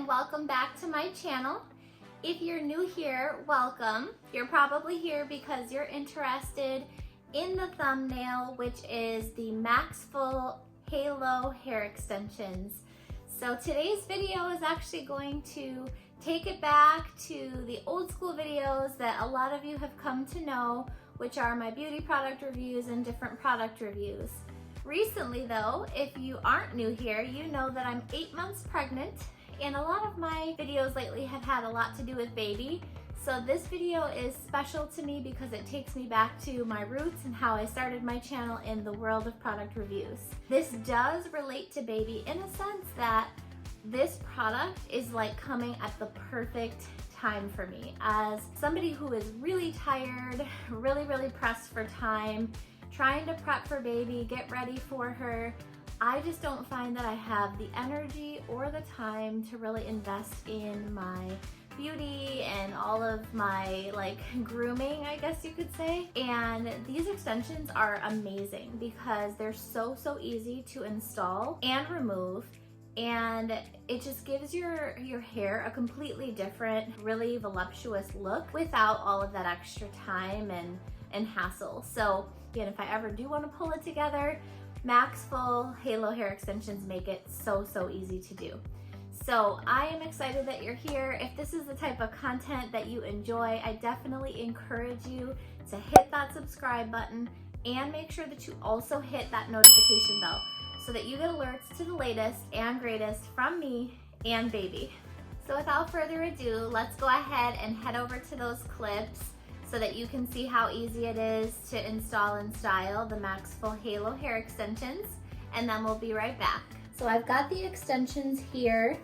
and welcome back to my channel. If you're new here, welcome. You're probably here because you're interested in the thumbnail, which is the Maxfull Halo Hair Extensions. So today's video is actually going to take it back to the old school videos that a lot of you have come to know, which are my beauty product reviews and different product reviews. Recently though, if you aren't new here, you know that I'm 8 months pregnant, and a lot of my videos lately have had a lot to do with baby. So this video is special to me because it takes me back to my roots and how I started my channel in the world of product reviews. This does relate to baby in a sense that this product is like coming at the perfect time for me as somebody who is really tired, really pressed for time, trying to prep for baby, get ready for her. I just don't find that I have the energy or the time to really invest in my beauty and all of my grooming, I guess you could say. And these extensions are amazing because they're so easy to install and remove, and it just gives your hair a completely different, really voluptuous look without all of that extra time and hassle. So again, if I ever do want to pull it together, Maxfull Halo Hair Extensions make it so easy to do. So I am excited that you're here. If this is the type of content that you enjoy, I definitely encourage you to hit that subscribe button and make sure that you also hit that notification bell so that you get alerts to the latest and greatest from me and baby. So without further ado, let's go ahead and head over to those clips so that you can see how easy it is to install and style the Maxfull Halo Hair Extensions, and then we'll be right back. So I've got the extensions here,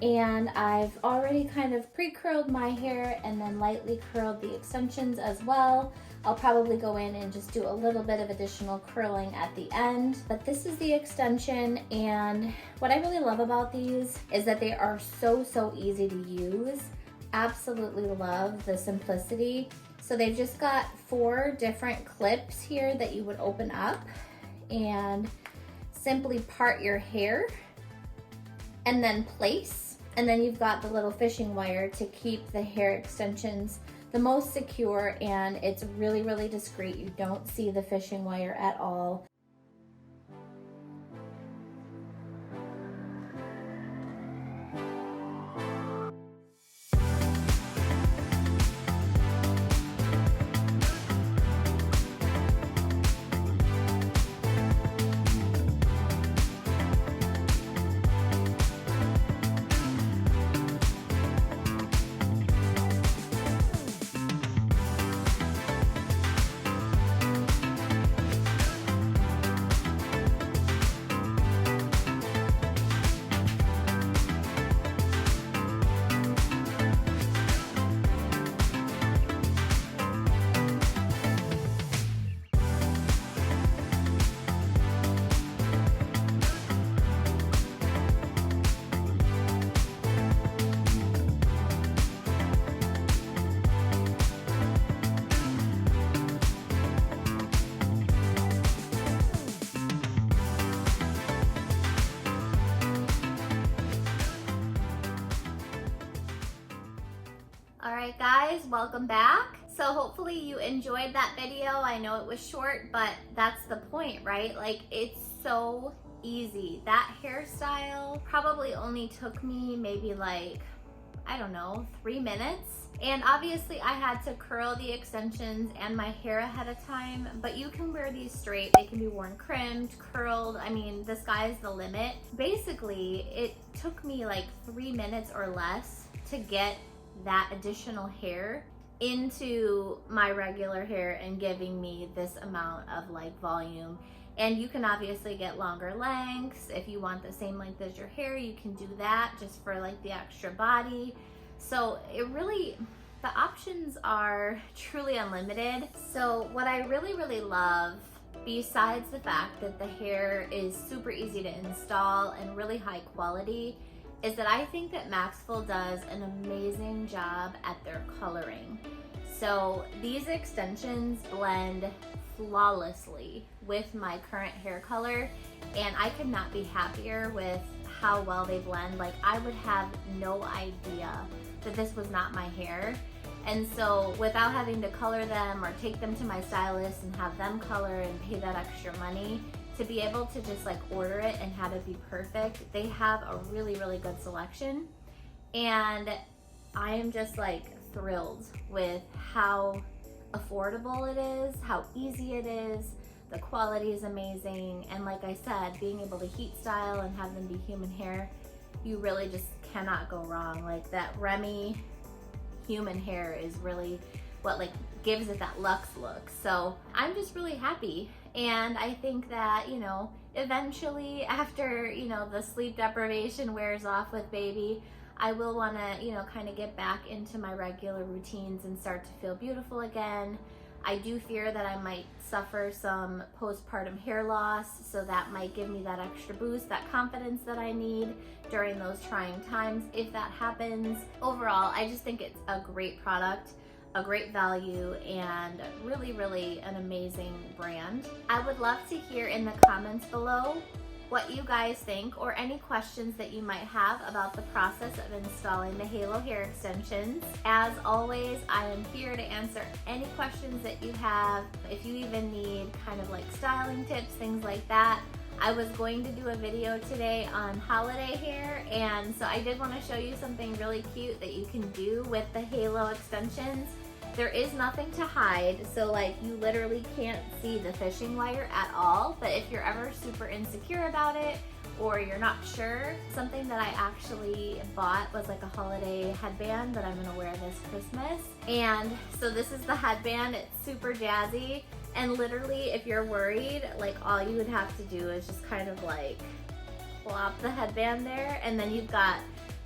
and I've already kind of pre-curled my hair and then lightly curled the extensions as well. I'll probably go in and just do a little bit of additional curling at the end, but this is the extension, and what I really love about these is that they are so easy to use. Absolutely love the simplicity. So they've just got 4 different clips here that you would open up and simply part your hair and then place. And then you've got the little fishing wire to keep the hair extensions the most secure, and it's really discreet. You don't see the fishing wire at all. Alright guys, welcome back. So hopefully you enjoyed that video. I know it was short, but that's the point, right? Like, it's so easy. That hairstyle probably only took me maybe I don't know, 3 minutes. And obviously I had to curl the extensions and my hair ahead of time, but you can wear these straight. They can be worn crimped, curled. I mean, the sky's the limit. Basically, it took me 3 minutes or less to get that additional hair into my regular hair and giving me this amount of volume. And you can obviously get longer lengths. If you want the same length as your hair, you can do that just for the extra body. So it really, the options are truly unlimited. So what I really love, besides the fact that the hair is super easy to install and really high quality, is that I think that Maxfull does an amazing job at their coloring. So these extensions blend flawlessly with my current hair color, and I could not be happier with how well they blend. Like, I would have no idea that this was not my hair. And so without having to color them or take them to my stylist and have them color and pay that extra money, to be able to just like order it and have it be perfect, they have a really, really good selection. And I am just like thrilled with how affordable it is, how easy it is. The quality is amazing. And like I said, being able to heat style and have them be human hair, you really just cannot go wrong. Like that Remy human hair is really what like gives it that luxe look. So I'm just really happy. And I think that, you know, eventually after, you know, the sleep deprivation wears off with baby, I will want to, you know, kind of get back into my regular routines and start to feel beautiful again. I do fear that I might suffer some postpartum hair loss, so that might give me that extra boost, that confidence that I need during those trying times if that happens. Overall, I just think it's a great product, a great value, and really, really an amazing brand. I would love to hear in the comments below what you guys think, or any questions that you might have about the process of installing the Halo hair extensions. As always, I am here to answer any questions that you have. If you even need kind of like styling tips, things like that. I was going to do a video today on holiday hair, and so I did want to show you something really cute that you can do with the Halo extensions. There is nothing to hide, so like you literally can't see the fishing wire at all. But if you're ever super insecure about it, or you're not sure, something that I actually bought was like a holiday headband that I'm gonna wear this Christmas. And so this is the headband. It's super jazzy, and literally if you're worried, like all you would have to do is just kind of like plop the headband there, and then you've got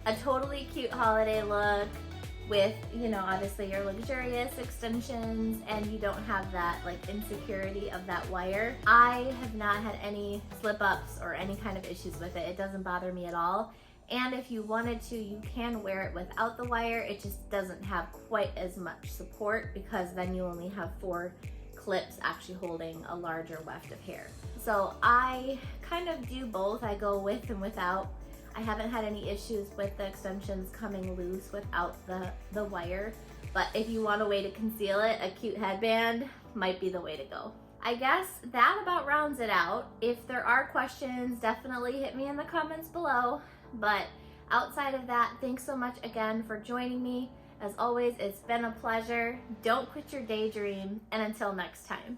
a totally cute holiday look with, you know, obviously your luxurious extensions, and you don't have that like insecurity of that wire. I have not had any slip ups or any kind of issues with it. It doesn't bother me at all. And if you wanted to, you can wear it without the wire. It just doesn't have quite as much support, because then you only have 4 clips actually holding a larger weft of hair. So I kind of do both. I go with and without. I haven't had any issues with the extensions coming loose without the wire, but if you want a way to conceal it, a cute headband might be the way to go. I guess that about rounds it out. If there are questions, definitely hit me in the comments below. But outside of that, thanks so much again for joining me. As always, it's been a pleasure. Don't quit your daydream, and until next time.